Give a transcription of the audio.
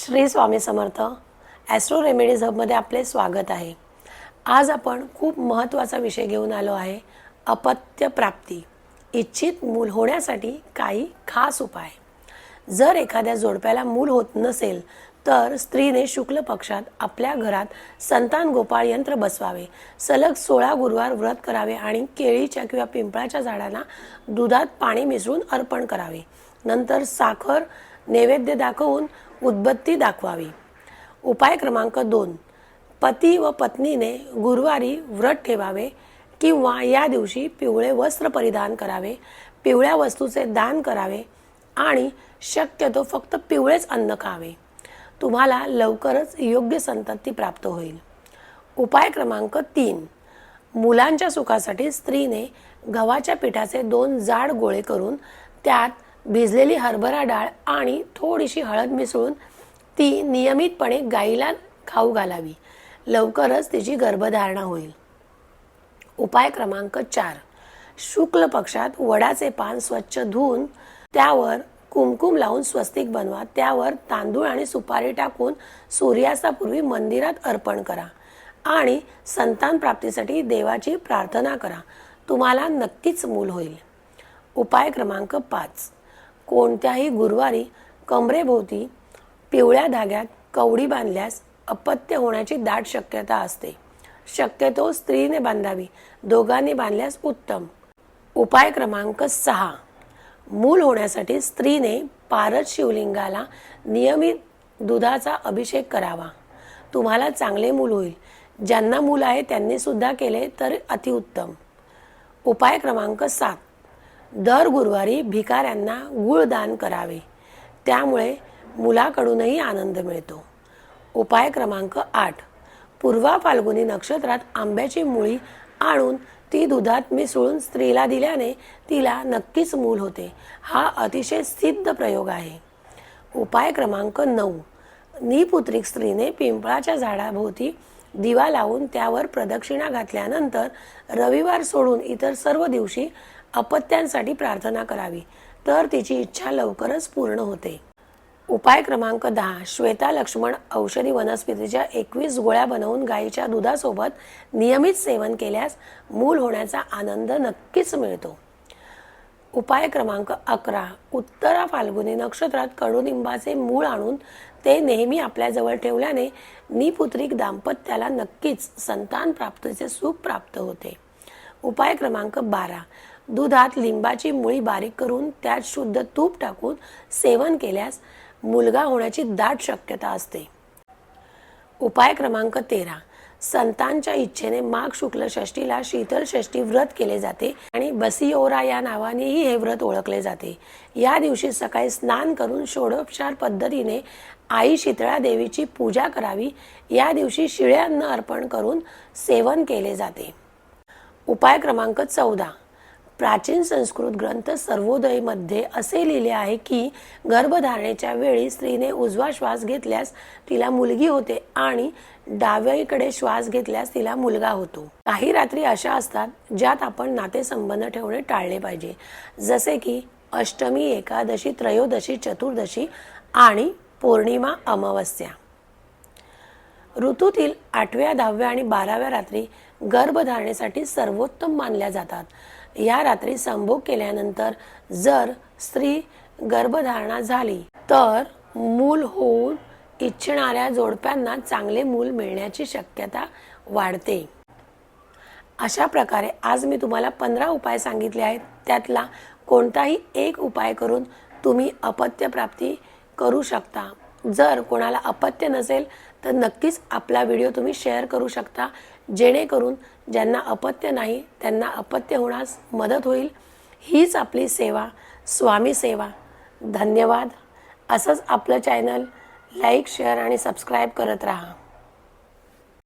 Shri Swami Samarth Austro remedies हबमध्ये आपले स्वागत आहे। आज आपण खूप महत्त्वाचा विषय घेऊन आलो आहे, अपत्य प्राप्ती। इच्छित मूल होण्यासाठी काही खास उपाय। जर एखाद्या जोडप्याला मूल होत नसेल तर स्त्रीने शुक्ल पक्षात आपल्या घरात संतान गोपाळ यंत्र बसवावे, सलग 16 गुरुवार व्रत करावे आणि केळीच्या किंवा पिंपळाच्या झाडांना दुधात पाणी मिसळून अर्पण करावे। नंतर साखर नैवेद्य दाखवून उदबत्ती दाखवावी। उपाय क्रमांक 2, पती व पत्नीने गुरुवारी व्रत ठेवावे किंवा या दिवशी पिवळे वस्त्र परिधान करावे, पिवळ्या वस्तूचे दान करावे आणि शक्यतो फक्त पिवळेच अन्न खावे। तुम्हाला लवकरच योग्य संतती प्राप्त होईल। उपाय क्रमांक 3, मुलांच्या सुखासाठी स्त्रीने गव्हाच्या पिठाचे 2 जाड गोळे करून त्यात भिजलेली हरभरा डाळ आणि थोडीशी हळद मिसळून ती नियमितपणे गाईला खाऊ घालावी। लवकरच तिची गर्भधारणा होईल। उपाय क्रमांक 4, शुक्ल पक्षात वडाचे पान स्वच्छ धुवून त्यावर कुमकुम लावून स्वस्तिक बनवा, त्यावर तांदूळ आणि सुपारी टाकून सूर्यास्तापूर्वी मंदिरात अर्पण करा आणि संतान प्राप्तीसाठी देवाची प्रार्थना करा। तुम्हाला नक्कीच मूल होईल। उपाय क्रमांक 5, कोणत्याही गुरुवारी कमरेभोवती पिवळ्या धाग्यात कवडी बांधल्यास अपत्य होण्याची दाट शक्यता असते। शक्यतो स्त्रीने बांधावी, दोघांनी बांधल्यास उत्तम। उपाय क्रमांक 6, मूल होण्यासाठी स्त्रीने पारद शिवलिंगाला नियमित दुधाचा अभिषेक करावा। तुम्हाला चांगले मूल होईल। ज्यांना मूल आहे त्यांनी सुद्धा केले तर अतिउत्तम। उपाय क्रमांक 7, दर गुरुवारी भिकाऱ्यांना गुळ दान करावे, त्यामुळे मुलाकडूनही आनंद मिळतो। उपाय क्रमांक 8, पूर्वा फाल्गुनी नक्षत्रात आंब्याची मुळी आणून ती दुधात मिसळून स्त्रीला दिल्याने तिला नक्कीच मूल होते। हा अतिशय सिद्ध प्रयोग आहे। उपाय क्रमांक 9, निपुत्रिक स्त्रीने पिंपळाच्या झाडाभोवती दिवा लावून त्यावर प्रदक्षिणा घातल्यानंतर रविवार सोडून इतर सर्व दिवशी अपत्यांसाठी प्रार्थना करावी, तर तिची इच्छा लवकरच पूर्ण होते। उपाय क्रमांक 10, श्वेता लक्ष्मण औषधी वनस्पतीच्या 21 गोळ्या बनवून गाईच्या दुधासोबत नियमित सेवन केल्यास मूल होण्याचा आनंद नक्कीच मिळतो। उपाय क्रमांक 11, उत्तरा फाल्गुनी नक्षत्रात कडुनिंबाचे मूळ आणून ते नेहमी आपल्याजवळ ठेवल्याने निपुत्रिक दाम्पत्याला नक्कीच संतान प्राप्तीचे सुख प्राप्त होते। उपाय क्रमांक 12, दुधात लिंबाची मुळी बारीक करून त्यात शुद्ध तूप टाकून सेवन केल्यास मुलगा होण्याची दाट शक्यता असते। उपाय क्रमांक 13, संतांच्या इच्छेने माघ शुक्ल षष्ठीला शीतल षष्ठी व्रत केले जाते आणि बसियोरा या नावानेही हे व्रत ओळखले जाते। या दिवशी सकाळी स्नान करून षोडोपचार पद्धतीने आई शीतळा देवीची पूजा करावी। या दिवशी शिळे अन्न अर्पण करून सेवन केले जाते। उपाय क्रमांक 14, प्राचीन संस्कृत ग्रंथ सर्वोदयमध्ये असे लिहिले आहे की गर्भधारणेच्या वेळी स्त्रीने उजवा श्वास घेतल्यास तिला मुलगी होते आणि डावीकडे श्वास घेतल्यास तिला मुलगा होतो। काही रात्री अशा असतात ज्यात आपण नातेसंबंध ठेवणे टाळले पाहिजे, जसे की अष्टमी, एकादशी, त्रयोदशी, चतुर्दशी आणि पौर्णिमा, अमावस्या। ऋतूतील 8व्या, 10व्या आणि 12व्या रात्री गर्भधारणेसाठी सर्वोत्तम मानल्या जातात। या रात्री संभोग केल्यानंतर जर स्त्री गर्भधारणा झाली तर मूल होऊन इच्छिणाऱ्या जोडप्यांना चांगले मूल मिळण्याची शक्यता वाढते। अशा प्रकारे आज मी तुम्हाला 15 उपाय सांगितले आहेत। त्यातला कोणताही एक उपाय करून तुम्ही अपत्य प्राप्ती करू शकता। जर कोणाला अपत्य नसेल तर नक्कीच आपला व्हिडिओ तुम्ही शेअर करू शकता, जेणेकरून ज्यांना अपत्य नाही त्यांना अपत्य होण्यास मदत होईल। हीच आपली सेवा, स्वामी सेवा। धन्यवाद। असंच आपलं चॅनल लाईक, शेअर आणि सबस्क्राईब करत राहा।